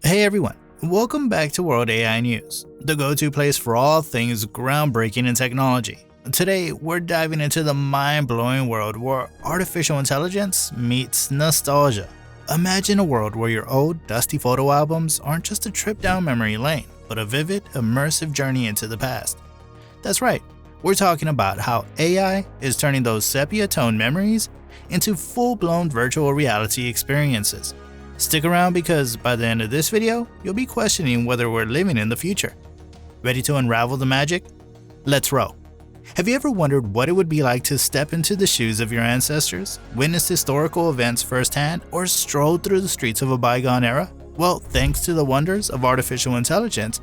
Hey everyone, welcome back to World AI News, the go-to place for all things groundbreaking in technology. Today, we're diving into the mind-blowing world where artificial intelligence meets nostalgia. Imagine a world where your old, dusty photo albums aren't just a trip down memory lane, but a vivid, immersive journey into the past. That's right, we're talking about how AI is turning those sepia-toned memories into full-blown virtual reality experiences. Stick around because by the end of this video, you'll be questioning whether we're living in the future. Ready to unravel the magic? Let's roll. Have you ever wondered what it would be like to step into the shoes of your ancestors, witness historical events firsthand, or stroll through the streets of a bygone era? Well, thanks to the wonders of artificial intelligence,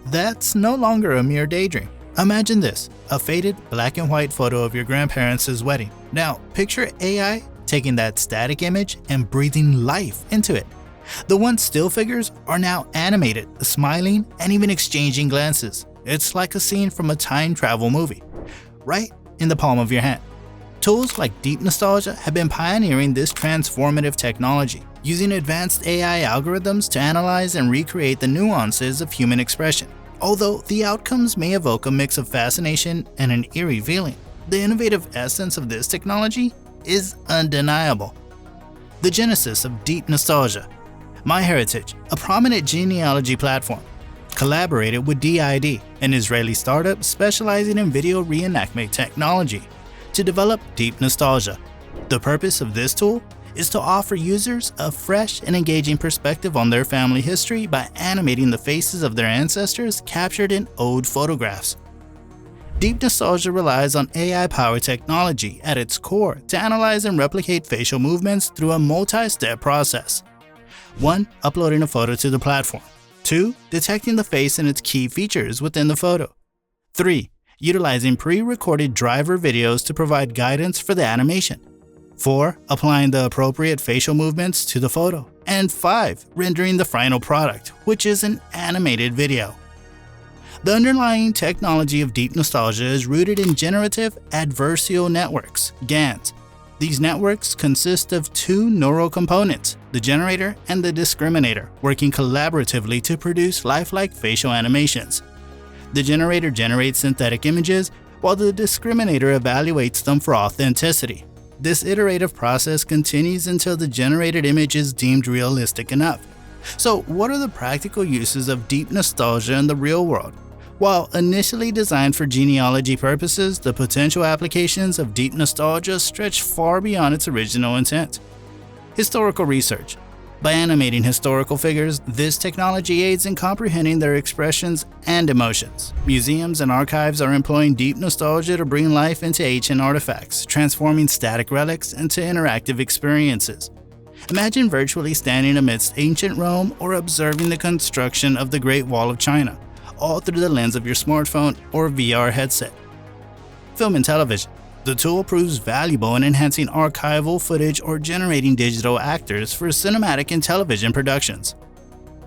that's no longer a mere daydream. Imagine this, a faded black and white photo of your grandparents' wedding. Now, picture AI taking that static image and breathing life into it. The once still figures are now animated, smiling, and even exchanging glances. It's like a scene from a time travel movie, right in the palm of your hand. Tools like Deep Nostalgia have been pioneering this transformative technology, using advanced AI algorithms to analyze and recreate the nuances of human expression. Although the outcomes may evoke a mix of fascination and an eerie feeling, the innovative essence of this technology is undeniable. The genesis of Deep Nostalgia. MyHeritage, a prominent genealogy platform, collaborated with DID, an Israeli startup specializing in video reenactment technology, to develop Deep Nostalgia. The purpose of this tool is to offer users a fresh and engaging perspective on their family history by animating the faces of their ancestors captured in old photographs. Deep Nostalgia relies on AI-powered technology at its core to analyze and replicate facial movements through a multi-step process. 1. Uploading a photo to the platform. 2. Detecting the face and its key features within the photo. 3. Utilizing pre-recorded driver videos to provide guidance for the animation. 4. Applying the appropriate facial movements to the photo. And 5. Rendering the final product, which is an animated video. The underlying technology of Deep Nostalgia is rooted in generative adversarial networks, GANs. These networks consist of two neural components, the generator and the discriminator, working collaboratively to produce lifelike facial animations. The generator generates synthetic images, while the discriminator evaluates them for authenticity. This iterative process continues until the generated image is deemed realistic enough. So, what are the practical uses of Deep Nostalgia in the real world? While initially designed for genealogy purposes, the potential applications of Deep Nostalgia stretch far beyond its original intent. Historical research. By animating historical figures, this technology aids in comprehending their expressions and emotions. Museums and archives are employing Deep Nostalgia to bring life into ancient artifacts, transforming static relics into interactive experiences. Imagine virtually standing amidst ancient Rome or observing the construction of the Great Wall of China, all through the lens of your smartphone or VR headset. Film and television. The tool proves valuable in enhancing archival footage or generating digital actors for cinematic and television productions.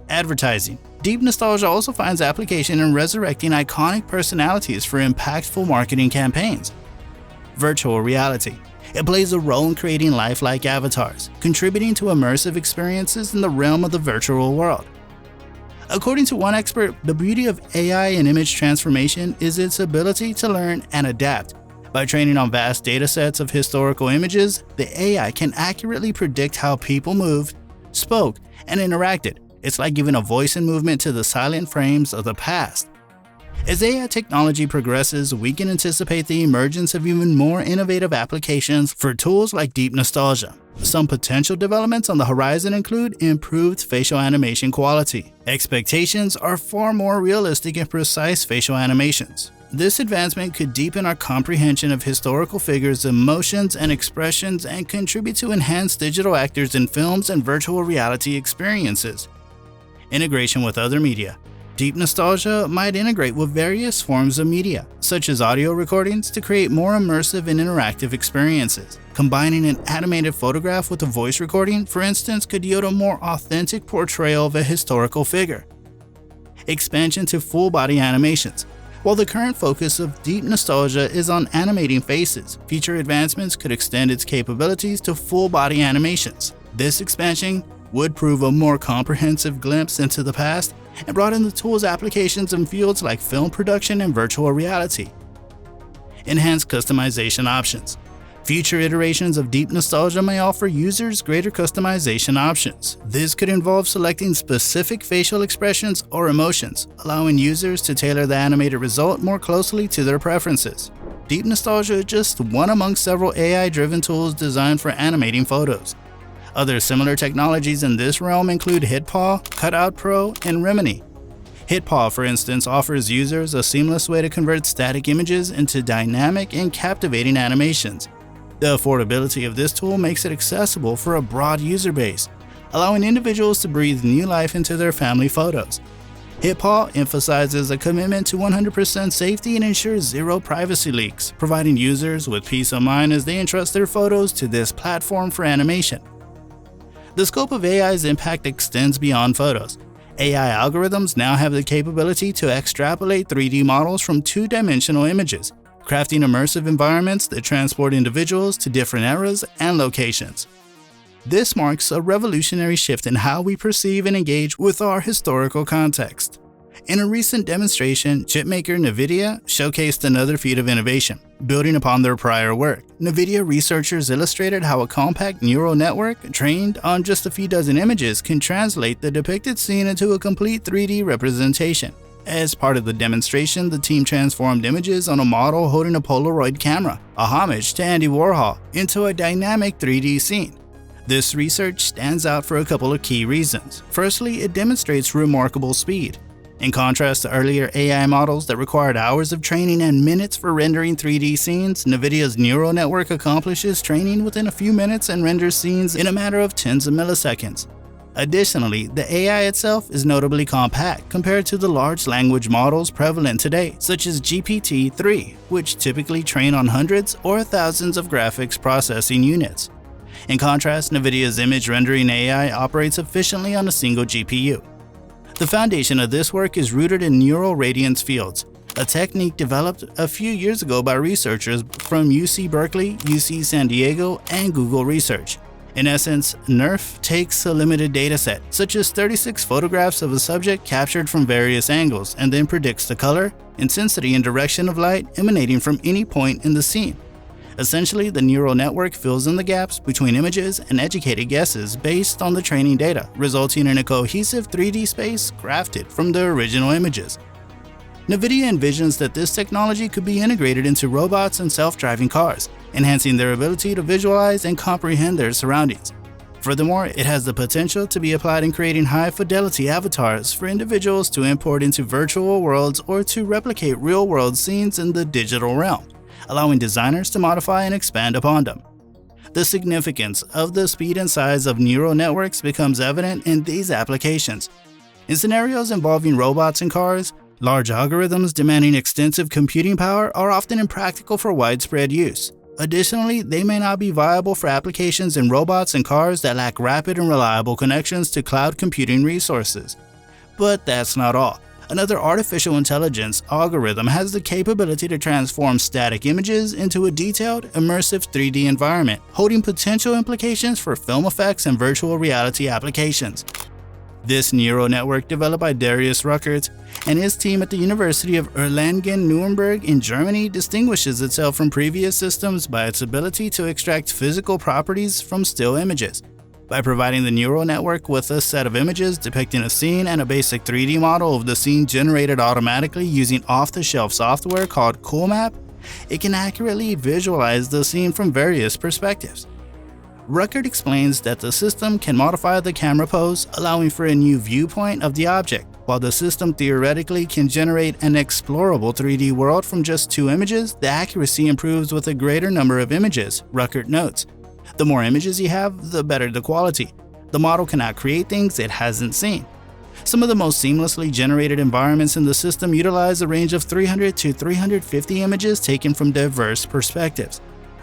Advertising. Deep Nostalgia also finds application in resurrecting iconic personalities for impactful marketing campaigns. Virtual reality. It plays a role in creating lifelike avatars, contributing to immersive experiences in the realm of the virtual world. According to one expert, the beauty of AI and image transformation is its ability to learn and adapt. By training on vast datasets of historical images, the AI can accurately predict how people moved, spoke, and interacted. It's like giving a voice and movement to the silent frames of the past. As AI technology progresses, we can anticipate the emergence of even more innovative applications for tools like Deep Nostalgia. Some potential developments on the horizon include improved facial animation quality. Expectations are far more realistic and precise facial animations. This advancement could deepen our comprehension of historical figures' emotions and expressions and contribute to enhanced digital actors in films and virtual reality experiences. Integration with other media. Deep Nostalgia might integrate with various forms of media, such as audio recordings, to create more immersive and interactive experiences. Combining an animated photograph with a voice recording, for instance, could yield a more authentic portrayal of a historical figure. Expansion to full-body animations. While the current focus of Deep Nostalgia is on animating faces, future advancements could extend its capabilities to full-body animations. This expansion would prove a more comprehensive glimpse into the past and broaden the tool's applications in fields like film production and virtual reality. Enhanced customization options. Future iterations of Deep Nostalgia may offer users greater customization options. This could involve selecting specific facial expressions or emotions, allowing users to tailor the animated result more closely to their preferences. Deep Nostalgia is just one among several AI-driven tools designed for animating photos. Other similar technologies in this realm include HitPaw, Cutout Pro, and Remini. HitPaw, for instance, offers users a seamless way to convert static images into dynamic and captivating animations. The affordability of this tool makes it accessible for a broad user base, allowing individuals to breathe new life into their family photos. HitPaw emphasizes a commitment to 100% safety and ensures zero privacy leaks, providing users with peace of mind as they entrust their photos to this platform for animation. The scope of AI's impact extends beyond photos. AI algorithms now have the capability to extrapolate 3D models from two-dimensional images, crafting immersive environments that transport individuals to different eras and locations. This marks a revolutionary shift in how we perceive and engage with our historical context. In a recent demonstration, chipmaker NVIDIA showcased another feat of innovation. Building upon their prior work, NVIDIA researchers illustrated how a compact neural network trained on just a few dozen images can translate the depicted scene into a complete 3D representation. As part of the demonstration, the team transformed images on a model holding a Polaroid camera, a homage to Andy Warhol, into a dynamic 3D scene. This research stands out for a couple of key reasons. Firstly, it demonstrates remarkable speed. In contrast to earlier AI models that required hours of training and minutes for rendering 3D scenes, NVIDIA's neural network accomplishes training within a few minutes and renders scenes in a matter of tens of milliseconds. Additionally, the AI itself is notably compact compared to the large language models prevalent today, such as GPT-3, which typically train on hundreds or thousands of graphics processing units. In contrast, NVIDIA's image rendering AI operates efficiently on a single GPU. The foundation of this work is rooted in neural radiance fields, a technique developed a few years ago by researchers from UC Berkeley, UC San Diego, and Google Research. In essence, NERF takes a limited dataset, such as 36 photographs of a subject captured from various angles, and then predicts the color, intensity, and direction of light emanating from any point in the scene. Essentially, the neural network fills in the gaps between images and educated guesses based on the training data, resulting in a cohesive 3D space crafted from the original images. NVIDIA envisions that this technology could be integrated into robots and self-driving cars, enhancing their ability to visualize and comprehend their surroundings. Furthermore, it has the potential to be applied in creating high-fidelity avatars for individuals to import into virtual worlds or to replicate real-world scenes in the digital realm, allowing designers to modify and expand upon them. The significance of the speed and size of neural networks becomes evident in these applications. In scenarios involving robots and cars, large algorithms demanding extensive computing power are often impractical for widespread use. Additionally, they may not be viable for applications in robots and cars that lack rapid and reliable connections to cloud computing resources. But that's not all. Another artificial intelligence algorithm has the capability to transform static images into a detailed, immersive 3D environment, holding potential implications for film effects and virtual reality applications. This neural network, developed by Darius Ruckert and his team at the University of Erlangen-Nuremberg in Germany, distinguishes itself from previous systems by its ability to extract physical properties from still images. By providing the neural network with a set of images depicting a scene and a basic 3D model of the scene generated automatically using off-the-shelf software called CoolMap, it can accurately visualize the scene from various perspectives. Ruckert explains that the system can modify the camera pose, allowing for a new viewpoint of the object, while the system theoretically can generate an explorable 3D world from just two images. The accuracy improves with a greater number of images, Ruckert notes. The more images you have, the better the quality. The model cannot create things it hasn't seen. Some of the most seamlessly generated environments in the system utilize a range of 300 to 350 images taken from diverse perspectives.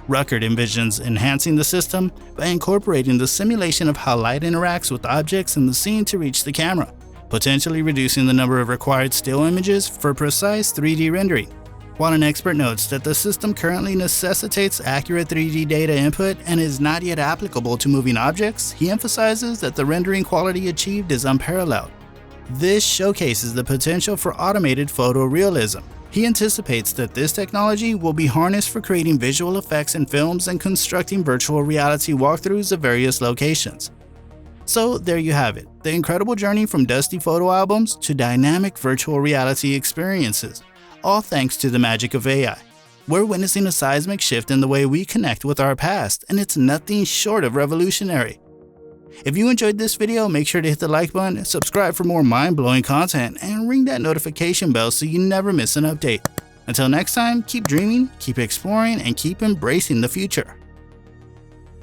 Ruckert envisions enhancing the system by incorporating the simulation of how light interacts with objects in the scene to reach the camera, potentially reducing the number of required still images for precise 3D rendering. While an expert notes that the system currently necessitates accurate 3D data input and is not yet applicable to moving objects, he emphasizes that the rendering quality achieved is unparalleled. This showcases the potential for automated photorealism. He anticipates that this technology will be harnessed for creating visual effects in films and constructing virtual reality walkthroughs of various locations. So there you have it, the incredible journey from dusty photo albums to dynamic virtual reality experiences, all thanks to the magic of AI. We're witnessing a seismic shift in the way we connect with our past, and it's nothing short of revolutionary. If you enjoyed this video, make sure to hit the like button, subscribe for more mind-blowing content, and ring that notification bell so you never miss an update. Until next time, keep dreaming, keep exploring, and keep embracing the future.